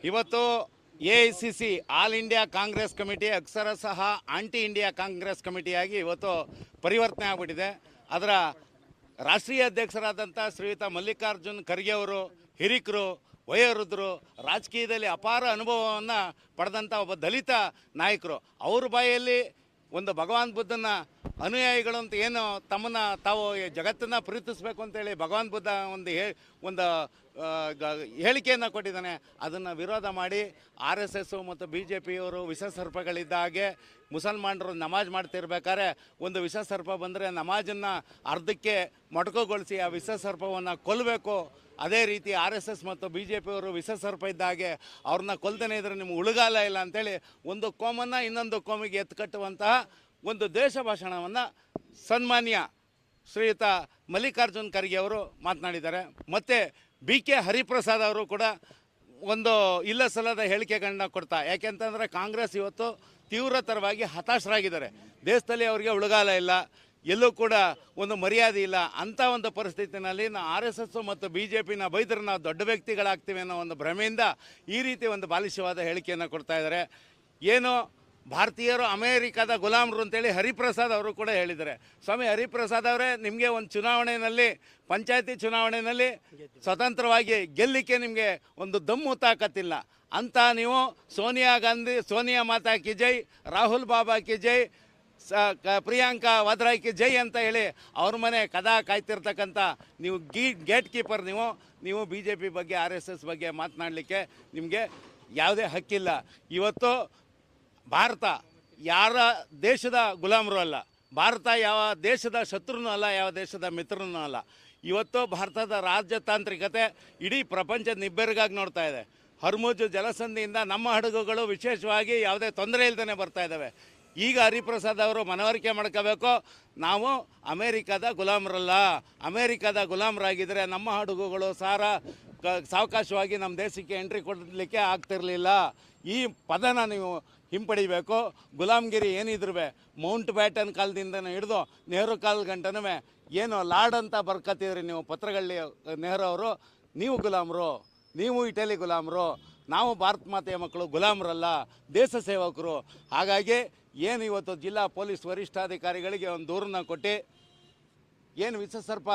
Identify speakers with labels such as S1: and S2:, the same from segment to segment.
S1: ಇವತ್ತು AICC all India Congress committee ಅಕ್ಷರಶಃ aunty India Congress ಕಮಿಟಿಯಾಗಿ ಇವತ್ತು ಪರಿವರ್ತನೆ ಆಗಿಬಿಟ್ಟಿದೆ. ಅದರ ರಾಷ್ಟ್ರೀಯ ಅಧ್ಯಕ್ಷರಾದಂಥ ಶ್ರೀಯುತ ಮಲ್ಲಿಕಾರ್ಜುನ್ ಖರ್ಗೆ ಅವರು ಹಿರಿಕರು, ವಯೋವೃದ್ಧರು, ರಾಜಕೀಯದಲ್ಲಿ ಅಪಾರ ಅನುಭವವನ್ನು ಪಡೆದಂಥ ಒಬ್ಬ ದಲಿತ ನಾಯಕರು. ಅವ್ರ ಬಾಯಲ್ಲಿ ಒಂದು ಭಗವಾನ್ ಬುದ್ಧನ ಅನುಯಾಯಿಗಳು ಅಂತ ಏನು ತಮ್ಮನ್ನು ತಾವು ಜಗತ್ತನ್ನು ಪ್ರೀತಿಸಬೇಕು ಅಂತೇಳಿ ಭಗವಾನ್ ಬುದ್ಧ ಒಂದು ಹೇಳಿಕೆಯನ್ನು ಕೊಟ್ಟಿದ್ದಾನೆ. ಅದನ್ನು ವಿರೋಧ ಮಾಡಿ RSS ಮತ್ತು BJPಯವರು ವಿಷಸರ್ಪಗಳಿದ್ದ ಹಾಗೆ ಮುಸಲ್ಮಾನರು ನಮಾಜ್ ಮಾಡ್ತಿರ್ಬೇಕಾದ್ರೆ ಒಂದು ವಿಷಸರ್ಪ ಬಂದರೆ ನಮಾಜನ್ನು ಅರ್ಧಕ್ಕೆ ಮೊಟಕುಗೊಳಿಸಿ ಆ ವಿಷಸರ್ಪವನ್ನು ಕೊಲ್ಲಬೇಕು. ಅದೇ ರೀತಿ RSS ಮತ್ತು BJPಯವರು ವಿಷಸರ್ಪ ಇದ್ದ ಹಾಗೆ ಅವ್ರನ್ನ ಕೊಲ್ತಾನೆ ಇದ್ರೆ ನಿಮ್ಗೆ ಉಳುಗಾಲ ಇಲ್ಲ ಅಂಥೇಳಿ ಒಂದು ಕೋಮನ್ನು ಇನ್ನೊಂದು ಕೋಮಿಗೆ ಎತ್ಕಟ್ಟುವಂತಹ ಒಂದು ದೇಶ ಭಾಷಣವನ್ನು ಸನ್ಮಾನ್ಯ ಶ್ರೀಯುತ ಮಲ್ಲಿಕಾರ್ಜುನ್ ಖರ್ಗೆ ಅವರು ಮಾತನಾಡಿದ್ದಾರೆ. ಮತ್ತು BK ಹರಿಪ್ರಸಾದ್ ಅವರು ಕೂಡ ಒಂದು ಇಲ್ಲ ಸಲ್ಲದ ಹೇಳಿಕೆಗಳನ್ನ ಕೊಡ್ತಾ, ಯಾಕೆಂತಂದರೆ ಕಾಂಗ್ರೆಸ್ ಇವತ್ತು ತೀವ್ರತರವಾಗಿ ಹತಾಶರಾಗಿದ್ದಾರೆ. ದೇಶದಲ್ಲಿ ಅವರಿಗೆ ಉಳುಗಾಲ ಇಲ್ಲ, ಎಲ್ಲೂ ಕೂಡ ಒಂದು ಮರ್ಯಾದೆ ಇಲ್ಲ. ಅಂಥ ಒಂದು ಪರಿಸ್ಥಿತಿನಲ್ಲಿ RSS ಮತ್ತು BJPನ ಬೈದ್ರೆ ನಾವು ದೊಡ್ಡ ವ್ಯಕ್ತಿಗಳಾಗ್ತೀವಿ ಅನ್ನೋ ಒಂದು ಭ್ರಮೆಯಿಂದ ಈ ರೀತಿ ಒಂದು ಬಾಲಿಶವಾದ ಹೇಳಿಕೆಯನ್ನು ಕೊಡ್ತಾ ಇದ್ದಾರೆ. ಏನು ಭಾರತೀಯರು ಅಮೇರಿಕಾದ ಗುಲಾಮರು ಅಂತೇಳಿ ಹರಿಪ್ರಸಾದ್ ಅವರು ಕೂಡ ಹೇಳಿದ್ದಾರೆ. ಸ್ವಾಮಿ ಹರಿಪ್ರಸಾದ್ ಅವರೇ, ನಿಮಗೆ ಒಂದು ಚುನಾವಣೆಯಲ್ಲಿ ಪಂಚಾಯತಿ ಚುನಾವಣೆಯಲ್ಲಿ ಸ್ವತಂತ್ರವಾಗಿ ಗೆಲ್ಲಲಿಕ್ಕೆ ನಿಮಗೆ ಒಂದು ದಮ್ಮು ತಾಕತ್ತಿಲ್ಲ ಅಂತ ನೀವು ಸೋನಿಯಾ ಮಾತಾ ಕಿ ಜೈ, ರಾಹುಲ್ ಬಾಬಾ ಕಿ ಜೈ, ಪ್ರಿಯಾಂಕಾ ವಾದ್ರಾಯ್ ಕಿ ಜೈ ಅಂತ ಹೇಳಿ ಅವ್ರ ಮನೆ ಕದಾ ಕಾಯ್ತಿರ್ತಕ್ಕಂಥ ನೀವು ಗೇಟ್ ಕೀಪರ್. ನೀವು BJP ಬಗ್ಗೆ RSS ಬಗ್ಗೆ ಮಾತನಾಡಲಿಕ್ಕೆ ನಿಮಗೆ ಯಾವುದೇ ಹಕ್ಕಿಲ್ಲ. ಇವತ್ತು ಭಾರತ ಯಾರ ದೇಶದ ಗುಲಾಮರು ಅಲ್ಲ, ಭಾರತ ಯಾವ ದೇಶದ ಶತ್ರುನೂ ಅಲ್ಲ, ಯಾವ ದೇಶದ ಮಿತ್ರನೂ ಅಲ್ಲ. ಇವತ್ತು ಭಾರತದ ರಾಜತಾಂತ್ರಿಕತೆ ಇಡೀ ಪ್ರಪಂಚ ನಿಬ್ಬೆರಗಾಗಿ ನೋಡ್ತಾ ಇದೆ. ಹರ್ಮುಜ್ ಜಲಸಂಧಿಯಿಂದ ನಮ್ಮ ಹಡಗುಗಳು ವಿಶೇಷವಾಗಿ ಯಾವುದೇ ತೊಂದರೆ ಇಲ್ಲದೇ ಬರ್ತಾ ಇದ್ದಾವೆ. ಈಗ ಹರಿಪ್ರಸಾದ್ ಅವರು ಮನವರಿಕೆ ಮಾಡ್ಕೋಬೇಕು, ನಾವು ಅಮೇರಿಕಾದ ಗುಲಾಮರಲ್ಲ. ಅಮೇರಿಕಾದ ಗುಲಾಮರಾಗಿದ್ದರೆ ನಮ್ಮ ಹಡಗುಗಳು ಸಾವಕಾಶವಾಗಿ ನಮ್ಮ ದೇಶಕ್ಕೆ ಎಂಟ್ರಿ ಕೊಡಲಿಕ್ಕೆ ಆಗ್ತಿರಲಿಲ್ಲ. ಈ ಪದನ ನೀವು ಹಿಂಪಡಿಬೇಕು. ಗುಲಾಮ್ಗಿರಿ ಏನಿದ್ರು ಮೌಂಟ್ ಬ್ಯಾಟನ್ ಕಾಲದಿಂದ ಹಿಡಿದು ನೆಹರು ಕಾಲ ಗಂಟನೂ ಏನು ಲಾರ್ಡ್ ಅಂತ ಬರ್ಕತ್ತಿದ್ರಿ ನೀವು ಪತ್ರಗಳಲ್ಲಿ ನೆಹರು ಅವರು. ನೀವು ಗುಲಾಮರು, ನೀವು ಇಟಲಿ ಗುಲಾಮರು, ನಾವು ಭಾರತ ಮಾತೆಯ ಮಕ್ಕಳು ಗುಲಾಮರಲ್ಲ, ದೇಶ ಸೇವಕರು. ಹಾಗಾಗಿ ಏನು ಇವತ್ತು ಜಿಲ್ಲಾ ಪೊಲೀಸ್ ವರಿಷ್ಠಾಧಿಕಾರಿಗಳಿಗೆ ಒಂದು ದೂರನ್ನ ಕೊಟ್ಟು ಏನು ವಿಷಸರ್ಪ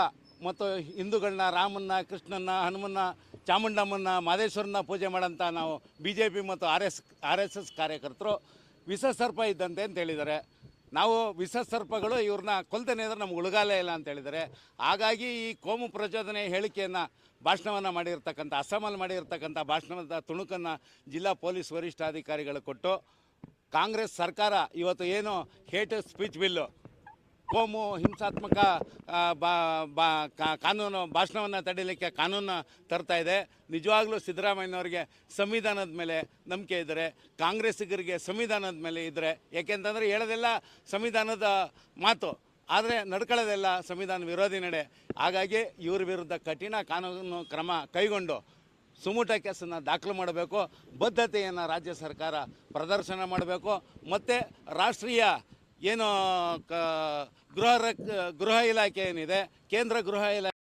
S1: ಮತ್ತು ಹಿಂದೂಗಳನ್ನ, ರಾಮನ್ನ, ಕೃಷ್ಣನ್ನ, ಹನುಮನ್ನ, ಚಾಮುಂಡಮ್ಮನ್ನ, ಮಾದೇಶ್ವರನ್ನ ಪೂಜೆ ಮಾಡೋಂಥ ನಾವು BJP ಮತ್ತು RSS ಕಾರ್ಯಕರ್ತರು ವಿಷಸರ್ಪ ಇದ್ದಂತೆ ಅಂತ ಹೇಳಿದ್ದಾರೆ. ನಾವು ವಿಷಸರ್ಪಗಳು ಇವ್ರನ್ನ ಕೊಲ್ತೇನೆ ಅಂದರೆ ನಮ್ಗೆ ಉಳುಗಾಲ ಇಲ್ಲ ಅಂತ ಹೇಳಿದ್ದಾರೆ. ಹಾಗಾಗಿ ಈ ಕೋಮು ಪ್ರಚೋದನೆ ಹೇಳಿಕೆಯನ್ನು ಭಾಷಣವನ್ನು ಮಾಡಿರ್ತಕ್ಕಂಥ ಅಸ್ಸಾಮಲ್ಲಿ ಮಾಡಿರ್ತಕ್ಕಂಥ ಭಾಷಣದ ತುಣುಕನ್ನು ಜಿಲ್ಲಾ ಪೊಲೀಸ್ ವರಿಷ್ಠಾಧಿಕಾರಿಗಳು ಕೊಟ್ಟು ಕಾಂಗ್ರೆಸ್ ಸರ್ಕಾರ ಇವತ್ತು ಏನು ಹೇಟ್ ಸ್ಪೀಚ್ ಬಿಲ್ಲು, ಕೋಮು ಹಿಂಸಾತ್ಮಕ ಕಾನೂನು ಭಾಷಣವನ್ನು ತಡೀಲಿಕ್ಕೆ ಕಾನೂನು ತರ್ತಾ ಇದೆ. ನಿಜವಾಗ್ಲೂ ಸಿದ್ದರಾಮಯ್ಯನವ್ರಿಗೆ ಸಂವಿಧಾನದ ಮೇಲೆ ನಂಬಿಕೆ ಇದ್ದರೆ, ಕಾಂಗ್ರೆಸ್ಸಿಗರಿಗೆ ಸಂವಿಧಾನದ ಮೇಲೆ ಇದ್ದರೆ, ಯಾಕೆಂತಂದರೆ ಹೇಳೋದೆಲ್ಲ ಸಂವಿಧಾನದ ಮಾತು, ಆದರೆ ನಡ್ಕೊಳ್ಳೋದೆಲ್ಲ ಸಂವಿಧಾನ ವಿರೋಧಿ ನಡೆ. ಹಾಗಾಗಿ ಇವ್ರ ವಿರುದ್ಧ ಕಠಿಣ ಕಾನೂನು ಕ್ರಮ ಕೈಗೊಂಡು ಸುಮೂಟ ಕೇಸನ್ನು ದಾಖಲು ಮಾಡಬೇಕು. ಬದ್ಧತೆಯನ್ನು ರಾಜ್ಯ ಸರ್ಕಾರ ಪ್ರದರ್ಶನ ಮಾಡಬೇಕು. ಮತ್ತು ರಾಷ್ಟ್ರೀಯ ಏನು ಗೃಹ ಇಲಾಖೆ ಏನಿದೆ, ಕೇಂದ್ರ ಗೃಹ ಇಲಾಖೆ